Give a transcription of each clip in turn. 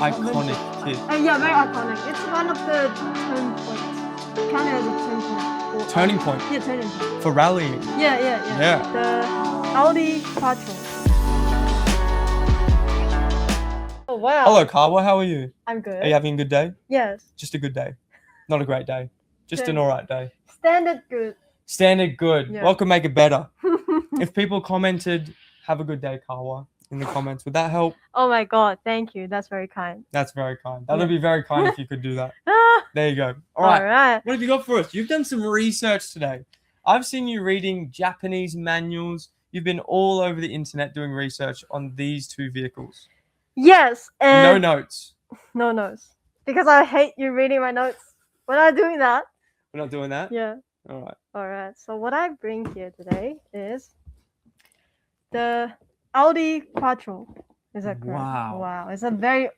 Iconic kit. Yeah, very iconic. It's one of the turn points. Kind of as a turn point. Turning point. Yeah, turning point. For rallying. Yeah. The Audi Quattro. Oh wow. Hello, Kawa. How are you? I'm good. Are you having a good day? Yes. Just a good day. Not a great day. Just Good. an alright day. Standard good. Standard good. Yeah. What could make it better? If people commented, "Have a good day, Kawa," in the comments, would that help? Oh my god, thank you. That's very kind. That's very kind. That would be very kind if you could do that. There you go. All right. What have you got for us? You've done some research today. I've seen you reading Japanese manuals. You've been all over the internet doing research on these two vehicles. Yes, and No notes. No notes. Because I hate you reading my notes. We're not doing that. We're not doing that? Yeah. All right. All right. So what I bring here today is the Audi Quattro. Is that correct? Wow. It's a very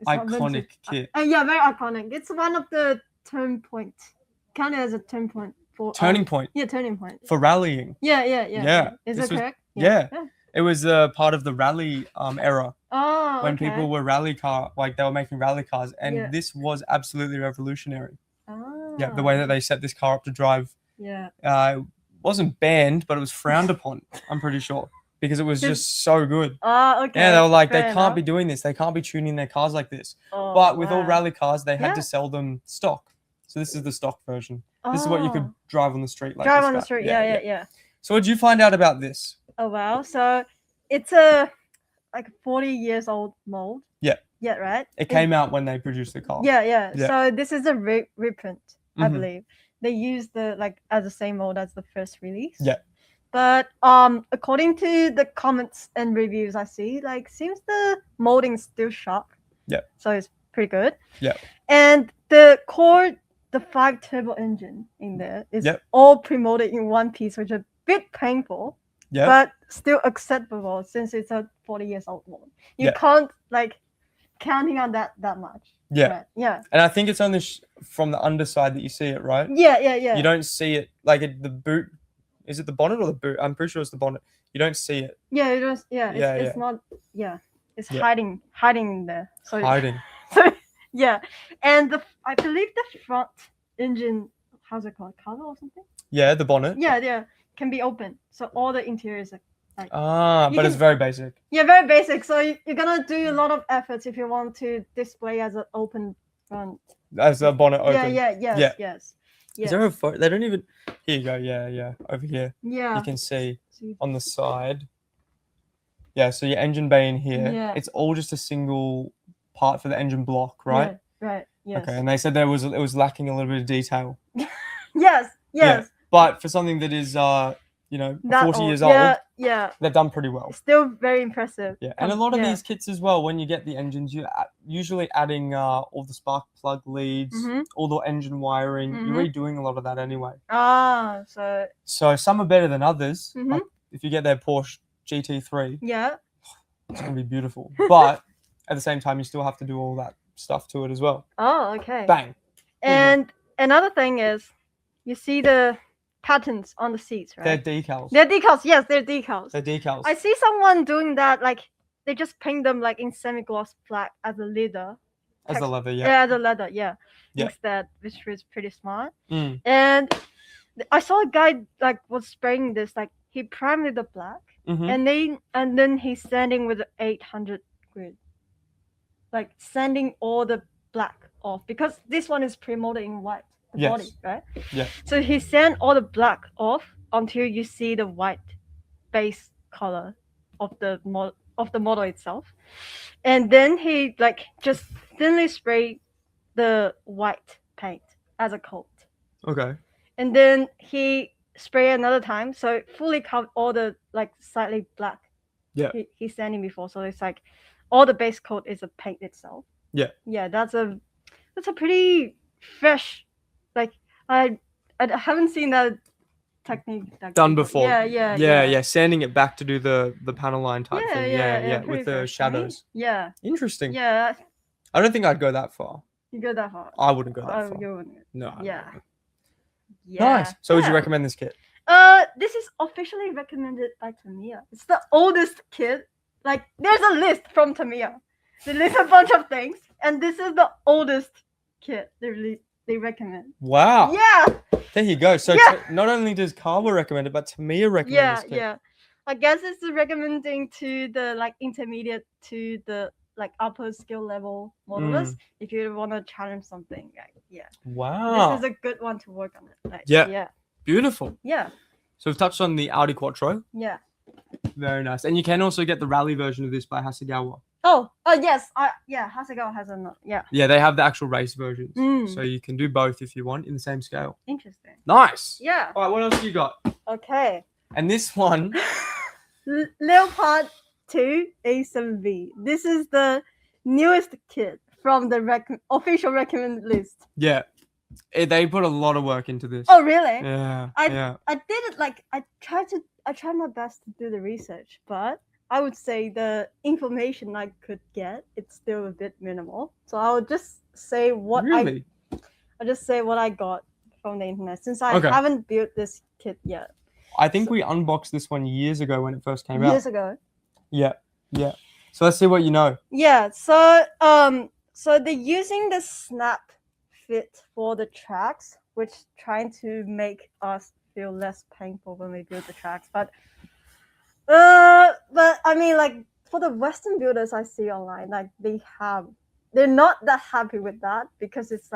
Iconic kit. Yeah, very iconic. It's one of the turn points. Kind of as a turn point for Turning point. Yeah, turning point. For rallying. Yeah. Is that correct? Yeah. It was part of the rally era. Oh, when okay. people were they were making rally cars, and this was absolutely revolutionary. Oh. Yeah, the way that they set this car up to drive. Yeah. It wasn't banned, but it was frowned upon. I'm pretty sure because it was just so good. Oh, okay. Yeah, they were like, Fair they can't enough. be doing this. They can't be tuning their cars like this. Oh, But with all wow. rally cars, they had to sell them stock. So this is the stock version. This is what you could drive on the street like. Drive this on the guy. street. Yeah. So what did you find out about this? Oh wow. So it's a 40 years old mold. Yeah. Yeah, right? It came out when they produced the car. Yeah. So this is a reprint, I believe. They used as the same mold as the first release. Yeah. But according to the comments and reviews I see, seems the molding is still sharp. Yeah. So it's pretty good. Yeah. And the 5 turbo engine in there is all pre-molded in one piece, which is a bit painful. Yeah. But still acceptable since it's a 40 years old mold. You can't counting on that much. Yeah. Right? Yeah. And I think it's on from the underside that you see it, right? Yeah. You don't see it the boot. Is it the bonnet or the boot? I'm pretty sure it's the bonnet. You don't see it. Yeah, it was. Yeah. It's not. Yeah. It's hiding in there. So hiding. So yeah, and I believe the front engine, how's it called, cover or something? Yeah, the bonnet. Yeah, can be open. So all the interiors it's very basic. Yeah, very basic. So you're gonna do a lot of efforts if you want to display as an open front. As a bonnet open. Yes. Is there a photo? They don't even. Here you go. Yeah. Over here. Yeah. You can see on the side. Yeah. So your engine bay in here. Yeah. It's all just a single part for the engine block, right? Yeah, right. Yes. Okay. And they said it was lacking a little bit of detail. Yes. Yeah. But for something that is 40 years old. Yeah. They've done pretty well. Still very impressive. Yeah, and a lot of these kits as well, when you get the engines, you're usually adding all the spark plug leads, all the engine wiring. You're redoing a lot of that anyway. So some are better than others. Like if you get their Porsche GT3, it's going to be beautiful. But at the same time, you still have to do all that stuff to it as well. Oh, okay. Bang. And another thing is, you see the patterns on the seats, right? They're decals. Yes, they're decals. They're decals. I see someone doing that, they just paint them in semi-gloss black as a leather. As the leather, yeah. Yeah, as a leather, yeah. Instead, which is pretty smart. And I saw a guy was spraying this, he primed the black, and then he's sanding with the 800 grit, sanding all the black off because this one is pre-molded in white. The body, right? Yeah. So he sand all the black off until you see the white base color of the model itself, and then he just thinly spray the white paint as a coat. Okay. And then he spray another time, so it fully covered all the slightly black. Yeah. He's sanding before, so it's all the base coat is the paint itself. Yeah. Yeah, that's a pretty fresh. I haven't seen that technique done before. Yeah. Sanding it back to do the panel line type thing. Yeah. With the shadows. Yeah. Interesting. Yeah. I don't think I'd go that far. You go that far? I wouldn't go that far. You wouldn't. No. Yeah. Nice. So would you recommend this kit? This is officially recommended by Tamiya. It's the oldest kit. There's a list from Tamiya. They list a bunch of things, and this is the oldest kit they recommend. Wow. Yeah. There you go. So not only does Kawa recommend it, but Tamiya recommends it. Yeah. I guess it's recommending to the like intermediate to the like upper skill level modelers if you want to challenge something. Like, Wow. This is a good one to work on it. Like, yeah. Beautiful. Yeah. So we've touched on the Audi Quattro. Yeah. Very nice. And you can also get the rally version of this by Hasegawa. Oh yes. Hasegawa has a Yeah, they have the actual race versions. So you can do both if you want in the same scale. Interesting. Nice. Yeah. All right, what else you got? Okay. And this one Leopard 2 A7V. This is the newest kit from the official recommended list. Yeah. They put a lot of work into this. Oh really? Yeah. I did it like I tried my best to do the research, but I would say the information I could get, it's still a bit minimal. So I would just say what I got from the internet since I haven't built this kit yet. I think we unboxed this one years ago when it first came out. Years ago. Yeah. So let's see what you know. Yeah. So they're using the snap fit for the tracks, which trying to make us feel less painful when we build the tracks. But I mean, like for the Western builders I see online, like they're not that happy with that because it's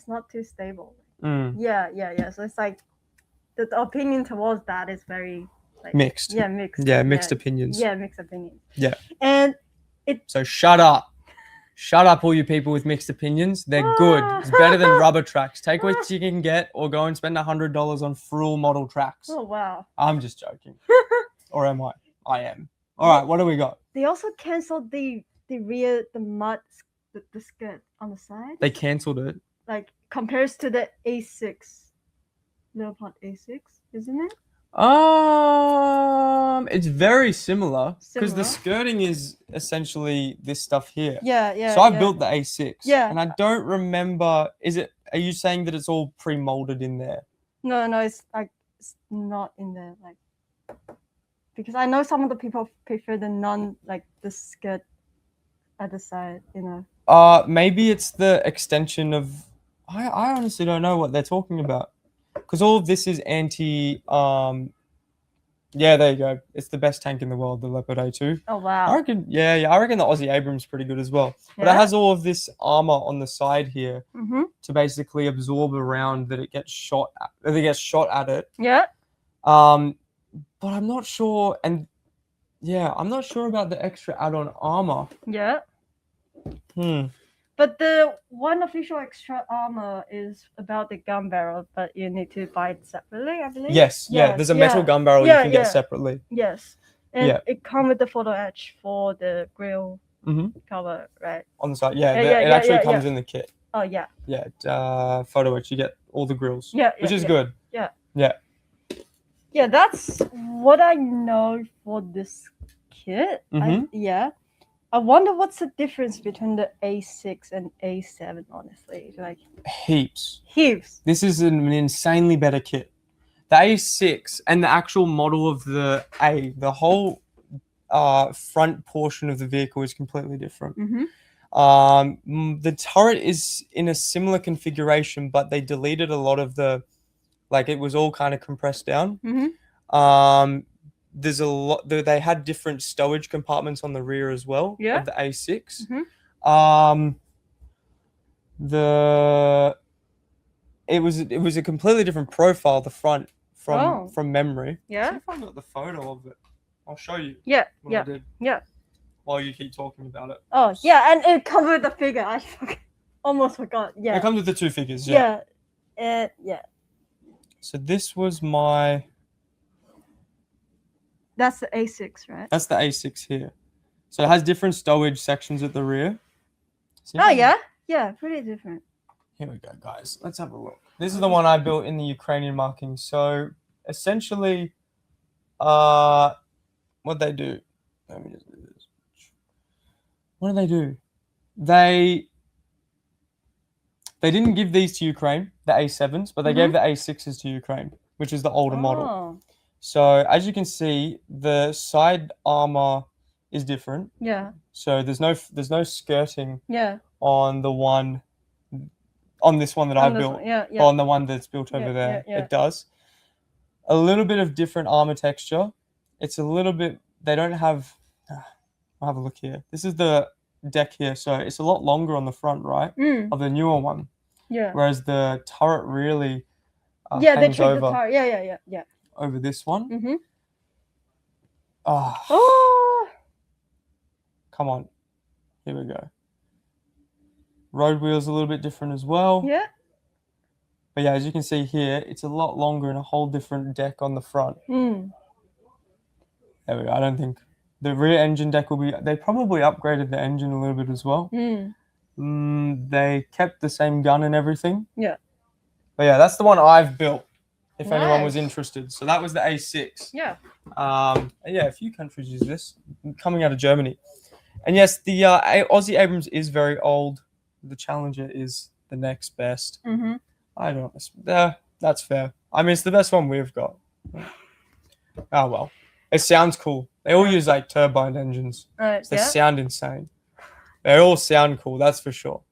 not too stable. Yeah. So it's like the opinion towards that is very like, mixed. Yeah, mixed. Yeah, mixed opinions. Yeah, mixed opinions. Yeah. And so shut up, all you people with mixed opinions. They're good. It's better than rubber tracks. Take what you can get, or go and spend $100 on full model tracks. Oh wow. I'm just joking. Or am I? I am. All right, what do we got? They also canceled the rear, the skirt on the side. They canceled it. Like compares to the A6. Leopard A6, isn't it? It's very similar because the skirting is essentially this stuff here. Yeah. So I built the A6. Yeah. And I don't remember. Are you saying that it's all pre-molded in there? No, it's like it's not in there, like because I know some of the people prefer the skirt at the side, you know. Maybe it's the extension of. I honestly don't know what they're talking about. Because all of this is anti. Yeah, there you go. It's the best tank in the world, the Leopard A2. Oh wow! I reckon. Yeah. I reckon the Aussie Abrams is pretty good as well. But it has all of this armor on the side here to basically absorb around that it gets shot. At it. Yeah. But I'm not sure, and I'm not sure about the extra add-on armor. Yeah. But the one official extra armor is about the gun barrel, but you need to buy it separately, I believe. Yes. There's a metal gun barrel you can get separately. Yes. And it comes with the photo-etched for the grill cover, right? On the side, it actually comes in the kit. Oh, yeah. Yeah, photo-etched, you get all the grills. Which is good. Yeah. Yeah. Yeah, that's what I know for this kit. I wonder what's the difference between the A6 and A7, honestly. Like Heaps. This is an insanely better kit. The A6 and the actual model of the whole front portion of the vehicle is completely different. The turret is in a similar configuration, but they deleted a lot of the, like it was all kind of compressed down. There's a lot. They had different stowage compartments on the rear as well of the A6. It was a completely different profile, the front from memory. Yeah. See if I got the photo of it. I'll show you. I did. Yeah. While you keep talking about it. Oh yeah, and it comes with the figure. I almost forgot. Yeah. It comes with the two figures. Yeah. So this was my. That's the A6, right? That's the A6 here. So it has different stowage sections at the rear. Yeah, pretty different. Here we go, guys. Let's have a look. This is the one I built in the Ukrainian marking. So essentially, what they do? Let me just do this. What do? They didn't give these to Ukraine, the A7s, but they gave the A6s to Ukraine, which is the older model. So as you can see, the side armor is different. Yeah. So there's no skirting. Yeah. On this one that I built. Yeah. On the one that's built over there. Yeah. It does. A little bit of different armor texture. It's a little bit. They don't have. I'll have a look here. This is the deck here, so it's a lot longer on the front, right? Of the newer one. Yeah. Whereas the turret really they hangs trick over. the turret. Yeah. Over this one. Mm-hmm. Oh. Come on. Here we go. Road wheels a little bit different as well. Yeah. But yeah, as you can see here, it's a lot longer and a whole different deck on the front. There we go. I don't think the rear engine deck will be. They probably upgraded the engine a little bit as well. They kept the same gun and everything. Yeah. But yeah, that's the one I've built. If anyone was interested, so that was the A6. Yeah. Yeah, a few countries use this. Coming out of Germany, and yes, the Aussie Abrams is very old. The Challenger is the next best. I don't know. That's fair. I mean, it's the best one we've got. Oh well. It sounds cool. They all use like turbine engines. So they sound insane. They all sound cool, that's for sure.